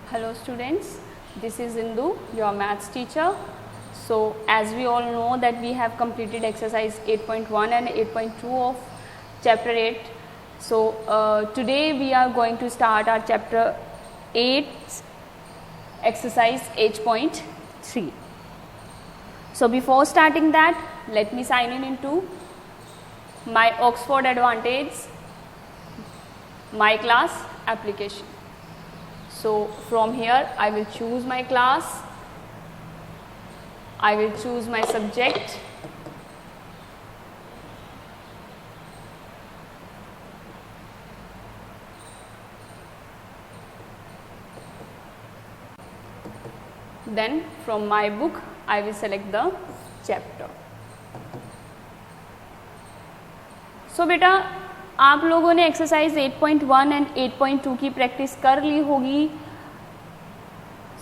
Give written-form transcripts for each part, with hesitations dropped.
Hello students, this is Indu, your maths teacher. So as we all know that we have completed exercise 8.1 and 8.2 of chapter 8. So today we are going to start our chapter 8 exercise 8.3. So before starting that, let me sign in into my Oxford Advantage My Class application. So from here I will choose my class, I will choose my subject, then from my book I will select the chapter. So बेटा आप लोगों ने exercise 8.1 and 8.2 की practice कर ली होगी.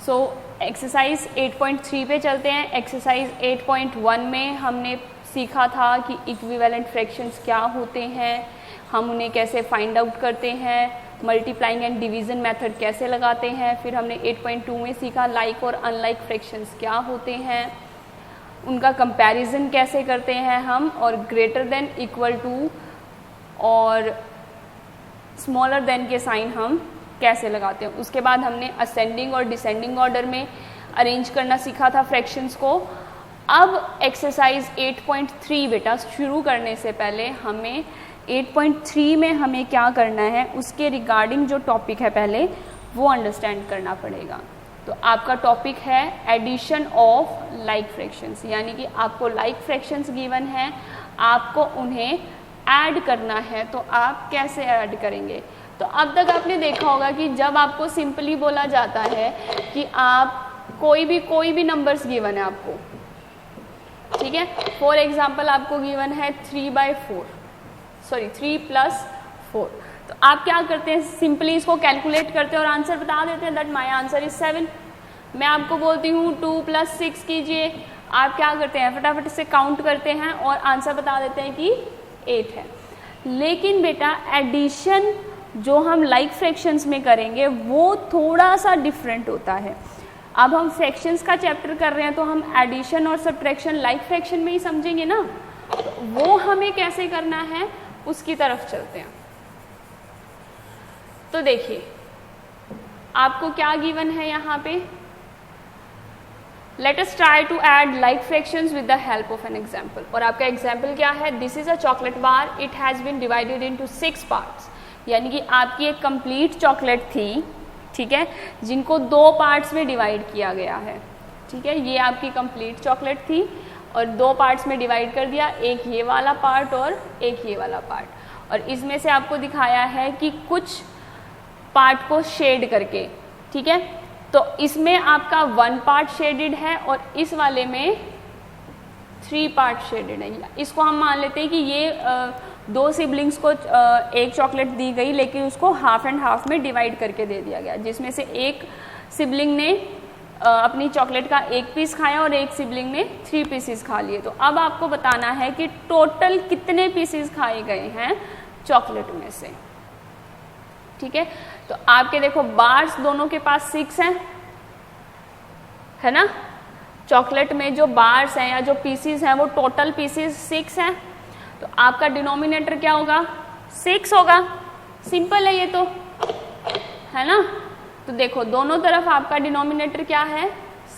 So exercise 8.3 पे चलते हैं. एक्सरसाइज 8.1 में हमने सीखा था कि इक्विवेलेंट फ्रैक्शंस क्या होते हैं, हम उन्हें कैसे फाइंड आउट करते हैं, मल्टीप्लाइंग एंड डिवीज़न मेथड कैसे लगाते हैं. फिर हमने 8.2 में सीखा लाइक और अनलाइक फ्रैक्शंस क्या होते हैं, उनका कंपैरिजन कैसे करते हैं हम, और ग्रेटर देन, इक्वल टू और स्मॉलर देन के साइन हम कैसे लगाते हैं. उसके बाद हमने असेंडिंग और डिसेंडिंग ऑर्डर में अरेंज करना सीखा था फ्रैक्शंस को. अब एक्सरसाइज 8.3 बेटा शुरू करने से पहले हमें 8.3 में हमें क्या करना है उसके रिगार्डिंग जो टॉपिक है पहले वो अंडरस्टैंड करना पड़ेगा. तो आपका टॉपिक है एडिशन ऑफ लाइक फ्रैक्शंस, यानी कि आपको लाइक फ्रैक्शंस गिवन है, आपको उन्हें ऐड करना है. तो आप कैसे ऐड करेंगे. तो अब तक आपने देखा होगा कि जब आपको सिंपली बोला जाता है कि आप कोई भी नंबर्स गिवन है आपको, ठीक है. फॉर एग्जांपल आपको गिवन है 3 + 4. तो आप क्या करते हैं, सिंपली इसको कैलकुलेट करते हैं और आंसर बता देते हैं दैट माय आंसर इज 7. मैं आपको बोलती हूँ 2 + 6 कीजिए, आप क्या करते हैं फटाफट से काउंट करते हैं और आंसर बता देते हैं कि 8 है. लेकिन बेटा एडिशन जो हम लाइक फ्रैक्शंस में करेंगे वो थोड़ा सा डिफरेंट होता है. अब हम फ्रैक्शंस का चैप्टर कर रहे हैं तो हम एडिशन और सब्ट्रैक्शन लाइक फ्रैक्शन में ही समझेंगे ना. तो वो हमें कैसे करना है उसकी तरफ चलते हैं. तो देखिए आपको क्या गिवन है यहाँ पे. Let us try to add like fractions with the help of an example. और आपका एग्जाम्पल क्या है, this is a chocolate bar, it has been divided into 6 parts. यानी कि आपकी एक कंप्लीट चॉकलेट थी, ठीक है, जिनको 2 पार्ट्स में डिवाइड किया गया है. ठीक है, ये आपकी कंप्लीट चॉकलेट थी और 2 पार्ट्स में डिवाइड कर दिया, एक ये वाला पार्ट और एक ये वाला पार्ट. और इसमें से आपको दिखाया है कि कुछ पार्ट को शेड करके, ठीक है. तो इसमें आपका 1 पार्ट शेडेड है और इस वाले में 3 पार्ट शेडेड है. इसको हम मान लेते हैं कि ये 2 सिबलिंग्स को एक चॉकलेट दी गई लेकिन उसको हाफ एंड हाफ में डिवाइड करके दे दिया गया, जिसमें से एक सिबलिंग ने अपनी चॉकलेट का 1 पीस खाया और एक सिबलिंग ने 3 पीसेस खा लिए. तो अब आपको बताना है कि टोटल कितने पीसेस खाए गए हैं चॉकलेट में से. ठीक है, तो आपके देखो बार्स दोनों के पास 6 हैं, है ना. चॉकलेट में जो बार्स हैं या जो पीसीस हैं वो टोटल पीसीस 6 हैं. तो आपका डिनोमिनेटर क्या होगा, 6 होगा. सिंपल है ये तो, है ना. तो देखो दोनों तरफ आपका डिनोमिनेटर क्या है,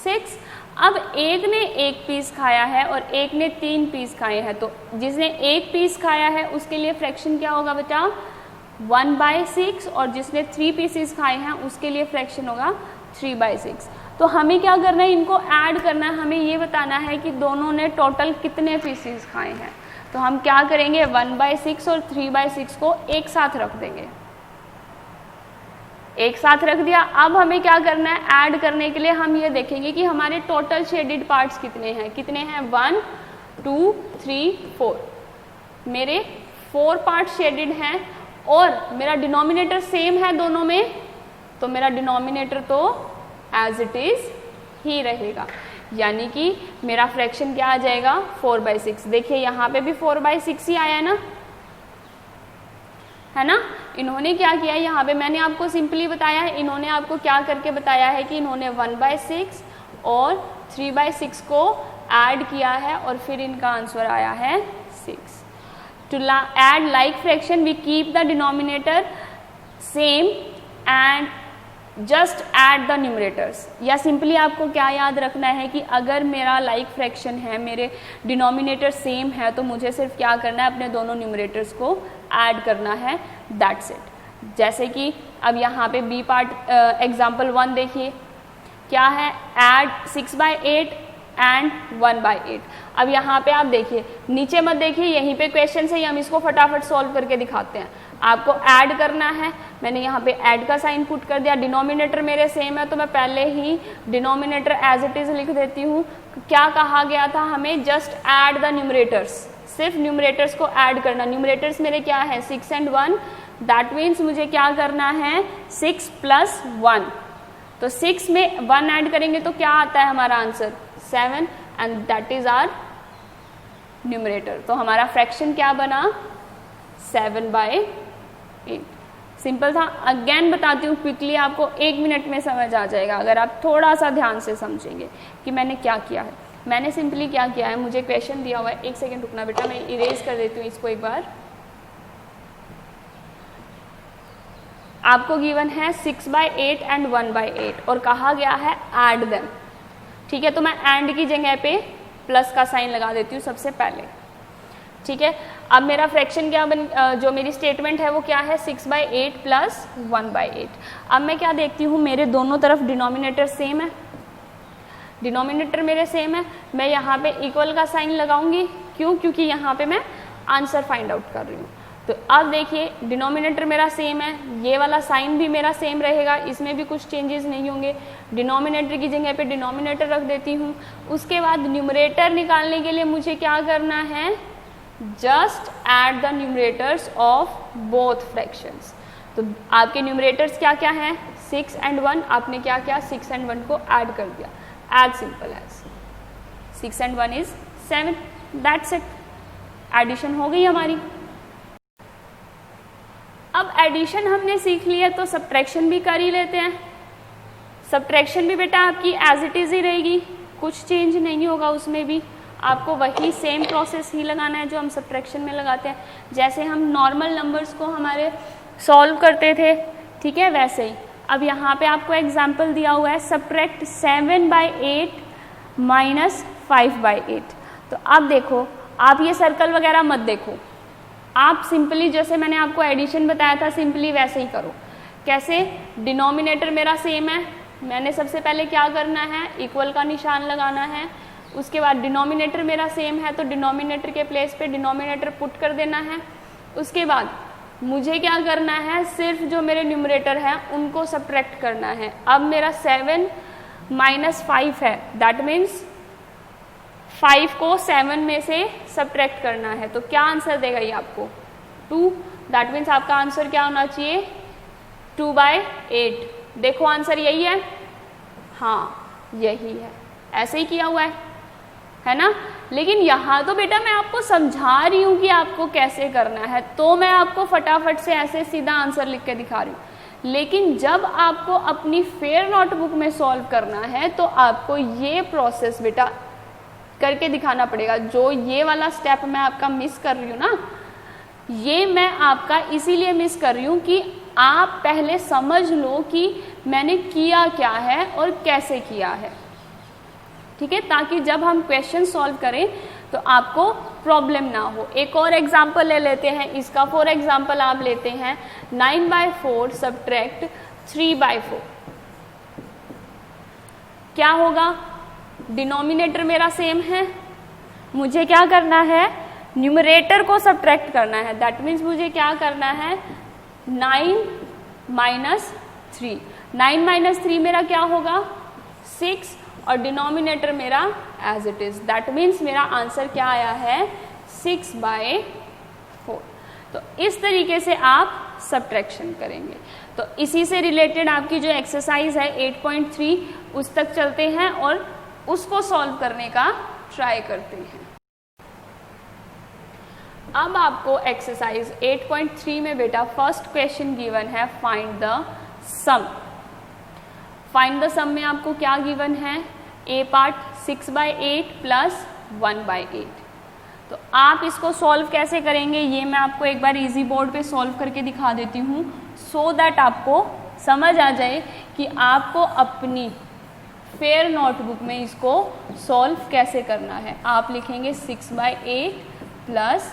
6. अब एक ने 1 पीस खाया है और एक ने 3 पीस खाए हैं. तो जिसने 1 पीस खाया है उसके लिए फ्रैक्शन क्या होगा बेटा, 1/6, और जिसने 3 पीसेस खाए हैं उसके लिए फ्रैक्शन होगा 3/6. तो हमें क्या करना है, इनको ऐड करना है. हमें ये बताना है कि दोनों ने टोटल कितने पीसेस खाए हैं. तो हम क्या करेंगे, 1/6 और 3/6 को एक साथ रख देंगे. एक साथ रख दिया. अब हमें क्या करना है, ऐड करने के लिए हम ये देखेंगे कि हमारे टोटल शेडेड पार्ट्स कितने हैं. कितने हैं, 1 2 3 4. मेरे 4 पार्ट शेडेड हैं और मेरा डिनोमिनेटर सेम है दोनों में, तो मेरा डिनोमिनेटर तो एज इट इज ही रहेगा. यानी कि मेरा फ्रैक्शन क्या आ जाएगा, 4/6. देखिए यहाँ पे भी 4/6 ही आया है ना, है ना. इन्होंने क्या किया है, यहाँ पे मैंने आपको सिंपली बताया है, इन्होंने आपको क्या करके बताया है कि इन्होंने 1/6 और 3/6 को ऐड किया है और फिर इनका आंसर आया है 6. To add like fraction we keep the denominator same and just add the numerators. या सिंपली आपको क्या याद रखना है कि अगर मेरा लाइक फ्रैक्शन है, मेरे डिनोमिनेटर सेम है, तो मुझे सिर्फ क्या करना है, अपने दोनों न्यूमरेटर्स को ऐड करना है, दैट्स इट. जैसे कि अब यहाँ पे बी पार्ट एग्जाम्पल 1 देखिए क्या है, ऐड 6/8 एंड 1/8. अब यहाँ पे आप देखिए, नीचे मत देखिए, यहीं पे क्वेश्चन है, हम इसको फटाफट सॉल्व करके दिखाते हैं. आपको ऐड करना है, मैंने यहाँ पे ऐड का साइन पुट कर दिया. डिनोमिनेटर मेरे सेम है तो मैं पहले ही डिनोमिनेटर एज इट इज लिख देती हूँ. क्या कहा गया था हमें, जस्ट ऐड द न्यूमरेटर्स, सिर्फ न्यूमरेटर्स को ऐड करना. न्यूमरेटर्स मेरे क्या है, 6 and 1, दैट मीन्स मुझे क्या करना है, 6 + 1. तो 6 में 1 ऐड करेंगे तो क्या आता है हमारा answer, 7, and that is our numerator. तो हमारा फ्रैक्शन क्या बना, 7/8. सिंपल था. अगेन बताती हूँ क्विकली, आपको 1 मिनट में समझ आ जाएगा अगर आप थोड़ा सा ध्यान से समझेंगे कि मैंने क्या किया है. मैंने सिंपली क्या किया है, मुझे क्वेश्चन दिया हुआ है, 1 सेकेंड रुकना बेटा, मैं इरेज कर देती हूँ इसको एक बार. आपको गिवन है 6/8 एंड 1/8 और कहा गया है ऐड देम. ठीक है, तो मैं एंड की जगह पे प्लस का साइन लगा देती हूँ सबसे पहले. ठीक है, अब मेरा फ्रैक्शन क्या जो मेरी स्टेटमेंट है वो क्या है, 6/8 + 1/8. अब मैं क्या देखती हूँ, मेरे दोनों तरफ डिनोमिनेटर सेम है, डिनोमिनेटर मेरे सेम है, मैं यहाँ पे इक्वल का साइन लगाऊंगी. क्यों, क्योंकि यहाँ पे मैं आंसर फाइंड आउट कर रही हूँ. तो अब देखिए डिनोमिनेटर मेरा सेम है, ये वाला साइन भी मेरा सेम रहेगा, इसमें भी कुछ चेंजेस नहीं होंगे. डिनोमिनेटर की जगह पे डिनोमिनेटर रख देती हूँ. उसके बाद न्यूमरेटर निकालने के लिए मुझे क्या करना है, just add the numerators of both fractions. तो आपके न्यूमरेटर्स क्या क्या हैं, 6 and 1. आपने क्या किया, 6 and 1 को ऐड कर दिया, as simple as 6 and 1 is 7. That's it, addition हो गई हमारी. अब एडिशन हमने सीख लिया तो सब्ट्रैक्शन भी कर ही लेते हैं. सब्ट्रैक्शन भी बेटा आपकी एज इट इज ही रहेगी, कुछ चेंज नहीं होगा उसमें भी. आपको वही सेम प्रोसेस ही लगाना है जो हम सब्ट्रैक्शन में लगाते हैं. जैसे हम नॉर्मल नंबर्स को हमारे सॉल्व करते थे, ठीक है, वैसे ही. अब यहाँ पे आपको एग्जाम्पल दिया हुआ है, सब्ट्रैक्ट 7/8 - 5/8. तो अब देखो, आप ये सर्कल वगैरह मत देखो, आप सिंपली जैसे मैंने आपको एडिशन बताया था सिंपली वैसे ही करो. कैसे, डिनोमिनेटर मेरा सेम है, मैंने सबसे पहले क्या करना है, इक्वल का निशान लगाना है. उसके बाद डिनोमिनेटर मेरा सेम है तो डिनोमिनेटर के प्लेस पे डिनोमिनेटर पुट कर देना है. उसके बाद मुझे क्या करना है, सिर्फ जो मेरे न्यूमरेटर हैं उनको सब्ट्रैक्ट करना है. अब मेरा 7 - 5 है, दैट मीन्स 5 को 7 में से सब्ट्रैक्ट करना है. तो क्या आंसर देगा ये आपको, 2. दैट मीन्स आपका आंसर क्या होना चाहिए, 2/8. देखो आंसर यही है, हाँ यही है, ऐसे ही किया हुआ है ना. लेकिन यहाँ तो बेटा मैं आपको समझा रही हूँ कि आपको कैसे करना है, तो मैं आपको फटाफट से ऐसे सीधा आंसर लिख के दिखा रही हूँ. लेकिन जब आपको अपनी फेयर नोटबुक में सॉल्व करना है तो आपको ये प्रोसेस बेटा करके दिखाना पड़ेगा. जो ये वाला स्टेप मैं आपका मिस कर रही हूँ ना, ये मैं आपका इसीलिए मिस कर रही हूँ कि आप पहले समझ लो कि मैंने किया क्या है और कैसे किया है. ठीक है, ताकि जब हम क्वेश्चन सॉल्व करें तो आपको प्रॉब्लम ना हो. एक और एग्जाम्पल ले लेते हैं इसका. फॉर एग्जाम्पल आप लेते हैं 9/4 सब्ट्रैक्ट 3/4. क्या होगा, डिनोमिनेटर मेरा सेम है, मुझे क्या करना है, न्यूमरेटर को सब्ट्रैक्ट करना है. दैट मीन्स मुझे क्या करना है, 9 - 3. 9 - 3 मेरा क्या होगा, 6 और डिनोमिनेटर मेरा as it is. That means मेरा आंसर क्या आया है, 6/4. तो इस तरीके से आप सब्ट्रैक्शन करेंगे. तो इसी से रिलेटेड आपकी जो एक्सरसाइज है 8.3 उस तक चलते हैं और उसको सॉल्व करने का ट्राई करते हैं. अब आपको एक्सरसाइज 8.3 में बेटा फर्स्ट क्वेश्चन गिवन है find the sum. Find the sum में आपको क्या गिवन है, ए पार्ट 6/8 प्लस 1/8। तो आप इसको सॉल्व कैसे करेंगे ये मैं आपको एक बार इजी बोर्ड पे सॉल्व करके दिखा देती हूँ, सो दैट आपको समझ आ जाए कि आपको अपनी फेयर नोटबुक में इसको सॉल्व कैसे करना है। आप लिखेंगे 6/8 प्लस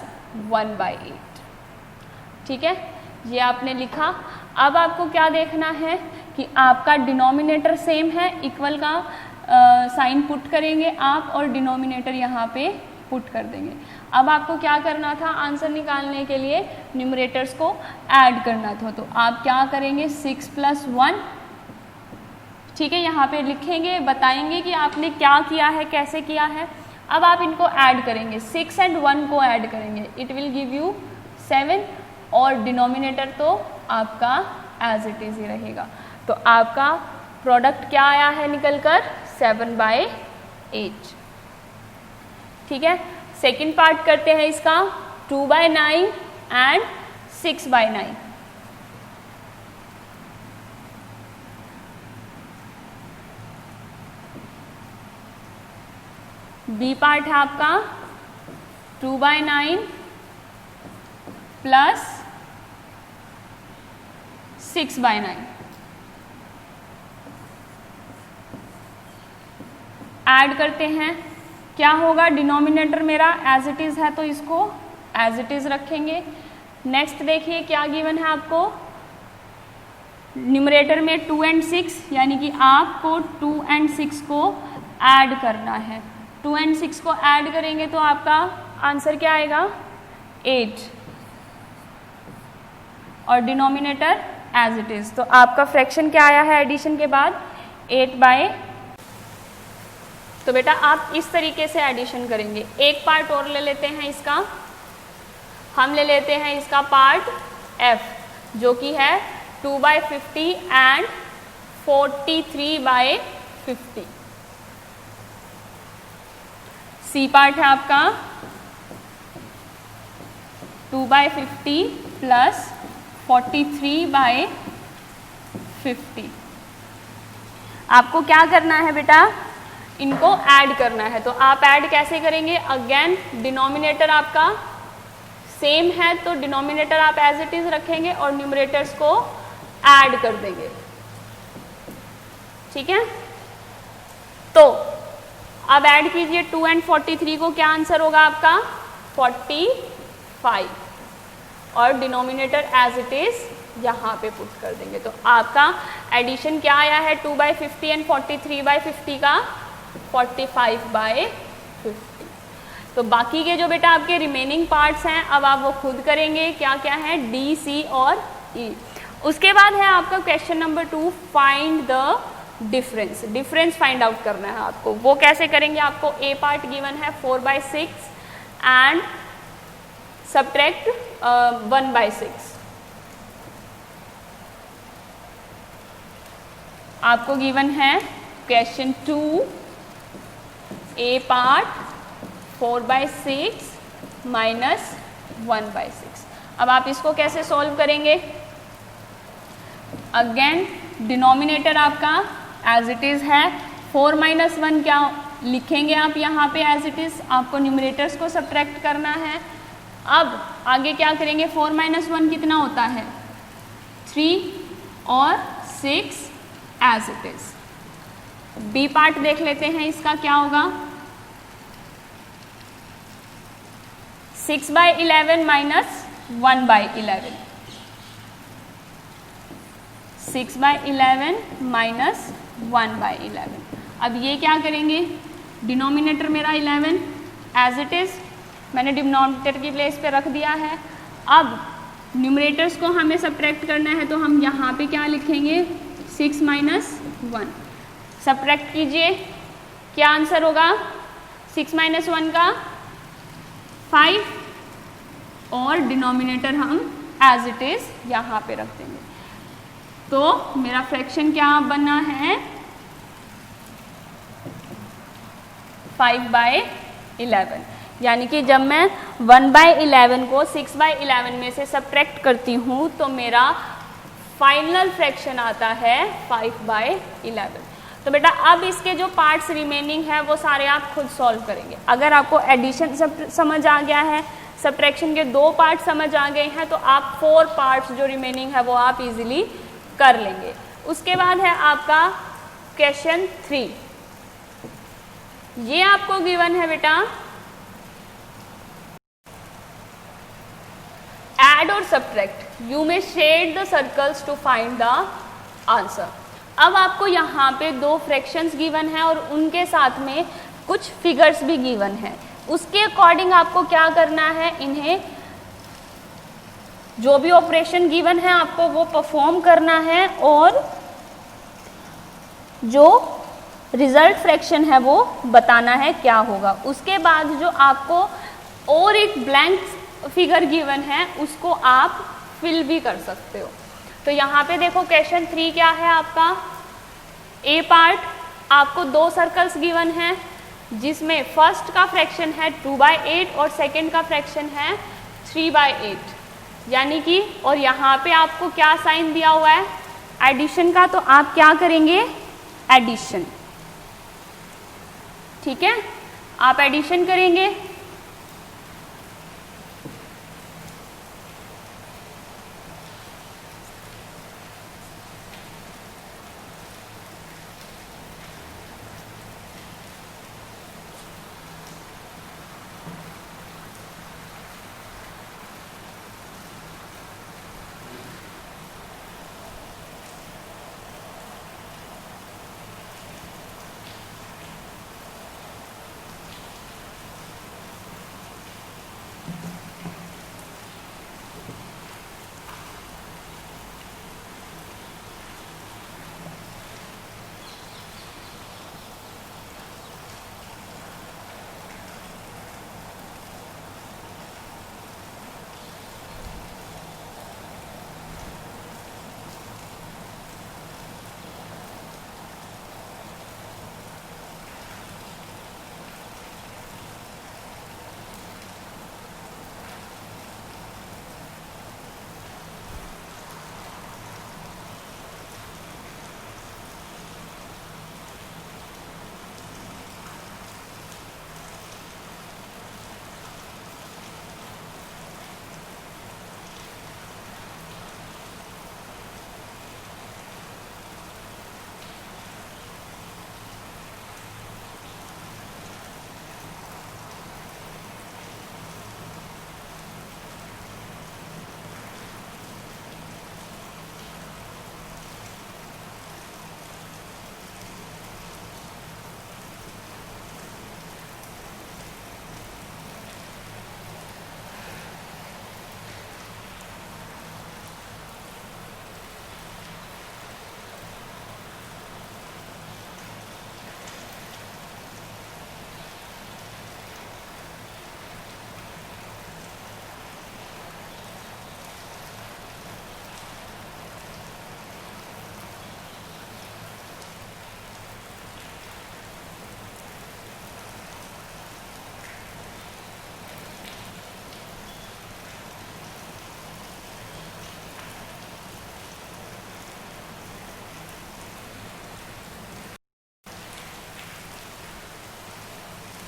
1/8, ठीक है, ये आपने लिखा। अब आपको क्या देखना है कि आपका डिनोमिनेटर सेम है, इक्वल का साइन पुट करेंगे आप और डिनोमिनेटर यहाँ पे पुट कर देंगे। अब आपको क्या करना था, आंसर निकालने के लिए न्यूमरेटर्स को ऐड करना था। तो आप क्या करेंगे 6 + 1, ठीक है, यहाँ पे लिखेंगे, बताएंगे कि आपने क्या किया है, कैसे किया है। अब आप इनको ऐड करेंगे, 6 और 1 को ऐड करेंगे, इट विल गिव यू 7 और डिनोमिनेटर तो आपका एज इट इज ही रहेगा। तो आपका प्रोडक्ट क्या आया है निकल कर 7/8, ठीक है। सेकंड पार्ट करते हैं इसका 2/9 एंड 6/9। बी पार्ट है आपका 2/9 प्लस 6/9। ऐड करते हैं, क्या होगा, डिनोमिनेटर मेरा एज इट इज़ है तो इसको एज इट इज़ रखेंगे। नेक्स्ट देखिए क्या गिवन है आपको, न्यूमरेटर में 2 और 6, यानी कि आपको 2 और 6 को ऐड करना है। 2 और 6 को ऐड करेंगे तो आपका आंसर क्या आएगा 8 और डिनोमिनेटर एज इट इज़। तो आपका फ्रैक्शन क्या आया है एडिशन के बाद 8/। तो बेटा आप इस तरीके से एडिशन करेंगे। एक पार्ट और ले लेते हैं इसका, हम ले लेते हैं इसका पार्ट F जो कि है 2/50 एंड 43/50। सी पार्ट है आपका 2/50 प्लस 43/50। आपको क्या करना है बेटा, इनको ऐड करना है। तो आप ऐड कैसे करेंगे, अगेन डिनोमिनेटर आपका सेम है तो डिनोमिनेटर आप एज इट इज रखेंगे और न्यूमरेटर्स को ऐड कर देंगे, ठीक है। तो अब ऐड कीजिए 2 और 43 को, क्या आंसर होगा आपका 45 और डिनोमिनेटर एज इट इज यहाँ पे पुट कर देंगे। तो आपका एडिशन क्या आया है 2/50 एंड 43/50 का 45/50। तो बाकी के जो बेटा आपके रिमेनिंग पार्ट्स हैं अब आप वो खुद करेंगे, क्या क्या है डी, सी और ई। उसके बाद है आपका question number 2, find the difference. Difference find out करना है आपको, वो कैसे करेंगे, आपको ए पार्ट गिवन है 4/6 एंड सब्ट्रैक्ट 1/6। आपको गिवन है क्वेश्चन 2 ए पार्ट 4/6 माइनस 1/6। अब आप इसको कैसे सॉल्व करेंगे, अगेन डिनोमिनेटर आपका एज इट इज है, 4 - 1 क्या लिखेंगे आप यहाँ पे एज इट इज, आपको न्यूमरेटर्स को सब्ट्रैक्ट करना है। अब आगे क्या करेंगे, 4 - 1 कितना होता है 3 और 6 as it is. B part देख लेते हैं, इसका क्या होगा 6/11 माइनस 1/11। 6/11 माइनस 1/11। अब ये क्या करेंगे, डिनोमिनेटर मेरा 11 एज इट इज मैंने डिनोमिनेटर की प्लेस पे रख दिया है। अब न्यूमरेटर्स को हमें सब्ट्रैक्ट करना है तो हम यहाँ पे क्या लिखेंगे 6 - 1। सब्ट्रैक्ट कीजिए, क्या आंसर होगा 6 - 1 का 5 और डिनोमिनेटर हम एज इट इज यहाँ पे रख देंगे। तो मेरा फ्रैक्शन क्या बना है 5/11। यानी कि जब मैं 1/11 को 6/11 में से सब्ट्रैक्ट करती हूँ तो मेरा फाइनल फ्रैक्शन आता है 5/11। तो बेटा अब इसके जो पार्ट्स रिमेनिंग है वो सारे आप खुद सॉल्व करेंगे। अगर आपको एडिशन समझ आ गया है, सब्ट्रैक्शन के 2 पार्ट समझ आ गए हैं, तो आप 4 पार्ट्स जो रिमेनिंग है वो आप इजीली कर लेंगे। उसके बाद है आपका क्वेश्चन 3। ये आपको गिवन है बेटा, एड और subtract, you may shade the circles to find the answer. अब आपको यहाँ पे 2 फ्रैक्शंस गिवन है और उनके साथ में कुछ फिगर्स भी गिवन है। उसके अकॉर्डिंग आपको क्या करना है, इन्हें जो भी ऑपरेशन गिवन है आपको वो परफॉर्म करना है और जो रिजल्ट फ्रैक्शन है वो बताना है क्या होगा। उसके बाद जो आपको और एक ब्लैंक फिगर गिवन है उसको आप फिल भी कर सकते हो। तो यहाँ पे देखो क्वेश्चन 3 क्या है आपका, ए पार्ट आपको 2 सर्कल्स गिवन है जिसमें फर्स्ट का फ्रैक्शन है 2/8 और सेकंड का फ्रैक्शन है 3/8, यानी कि और यहाँ पे आपको क्या साइन दिया हुआ है एडिशन का, तो आप क्या करेंगे एडिशन, ठीक है, आप एडिशन करेंगे।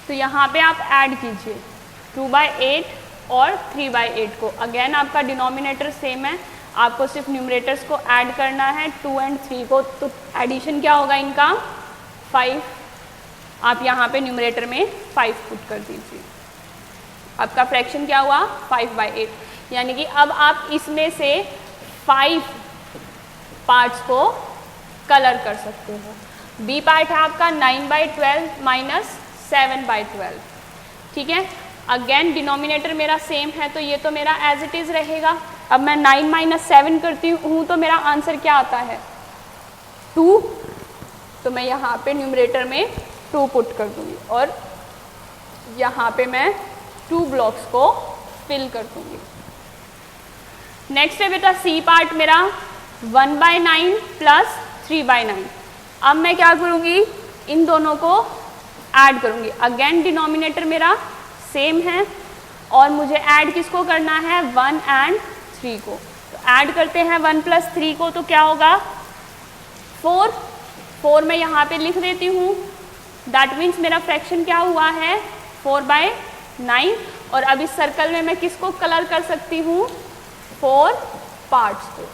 तो यहाँ पे आप ऐड कीजिए 2/8 और 3/8 को। अगेन आपका डिनोमिनेटर सेम है, आपको सिर्फ न्यूमरेटर्स को ऐड करना है 2 और 3 को। तो एडिशन क्या होगा इनका 5, आप यहाँ पे न्यूमरेटर में 5 पुट कर दीजिए। आपका फ्रैक्शन क्या हुआ 5/8, यानी कि अब आप इसमें से 5 पार्ट्स को कलर कर सकते हो। बी पार्ट है आपका 9/12 माइनस 7/12, ठीक है। अगेन डिनोमिनेटर मेरा सेम है तो ये तो मेरा एज इट इज रहेगा। अब मैं 9 - 7 करती हूँ तो मेरा आंसर क्या आता है 2, तो मैं यहाँ पे न्यूमरेटर में 2 पुट कर दूंगी और यहाँ पे मैं 2 ब्लॉक्स को फिल कर दूंगी। नेक्स्ट है बेटा सी पार्ट मेरा 1/9 प्लस 3/9। अब मैं क्या करूँगी इन दोनों को ऐड करूँगी। अगेन डिनोमिनेटर मेरा सेम है, और मुझे ऐड किसको करना है, 1 and 3 को। तो ऐड करते हैं 1 + 3 को, तो क्या होगा 4 मैं यहाँ पे लिख देती हूँ। दैट मीन्स मेरा फ्रैक्शन क्या हुआ है 4/9। और अब इस सर्कल में मैं किसको कलर कर सकती हूँ, 4 पार्ट्स को।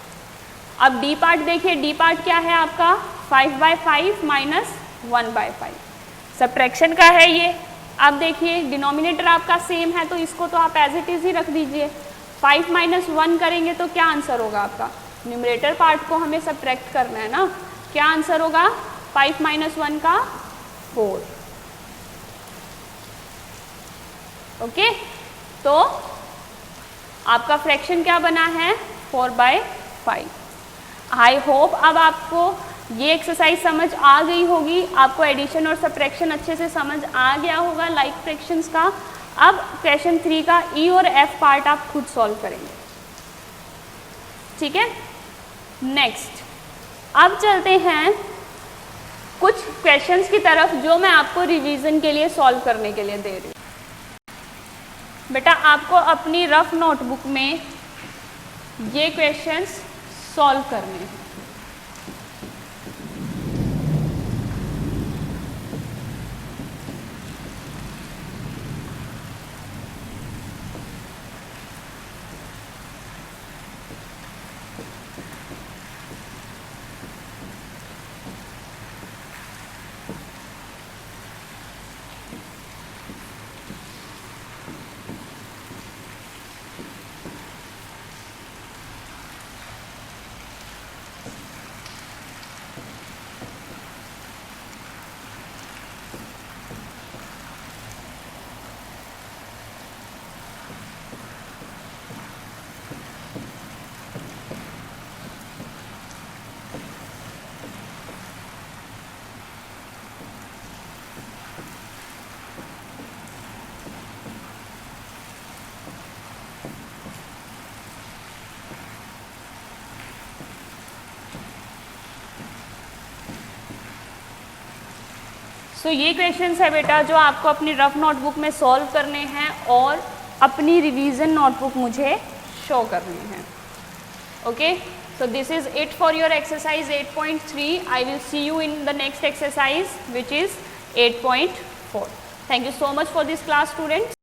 अब डी पार्ट देखिए, डी पार्ट क्या है आपका 5/5 - 1/5 सब्ट्रैक्शन का है ये। अब देखिए डिनोमिनेटर आपका सेम है, तो इसको तो आप एज इट इज ही रख दीजिए। 5 - 1 करेंगे तो क्या आंसर होगा आपका, न्यूमरेटर पार्ट को हमें सब्ट्रैक्ट करना है ना। क्या आंसर होगा 5 - 1 का 4। ओके, तो आपका फ्रैक्शन क्या बना है 4/5। आई होप अब आपको ये एक्सरसाइज समझ आ गई होगी, आपको एडिशन और सब्ट्रैक्शन अच्छे से समझ आ गया होगा लाइक फ्रैक्शंस का। अब क्वेश्चन 3 का ई और एफ पार्ट आप खुद सॉल्व करेंगे, ठीक है। नेक्स्ट अब चलते हैं कुछ क्वेश्चंस की तरफ जो मैं आपको रिवीजन के लिए सॉल्व करने के लिए दे रही हूँ। बेटा आपको अपनी रफ नोटबुक में ये क्वेश्चंस सॉल्व करने हैं। सो ये क्वेश्चंस है बेटा जो आपको अपनी रफ नोटबुक में सॉल्व करने हैं और अपनी रिवीजन नोटबुक मुझे शो करनी है। Okay, so this is it for your exercise 8.3. I will see you in the next exercise which is 8.4. Thank you so much for this class, students.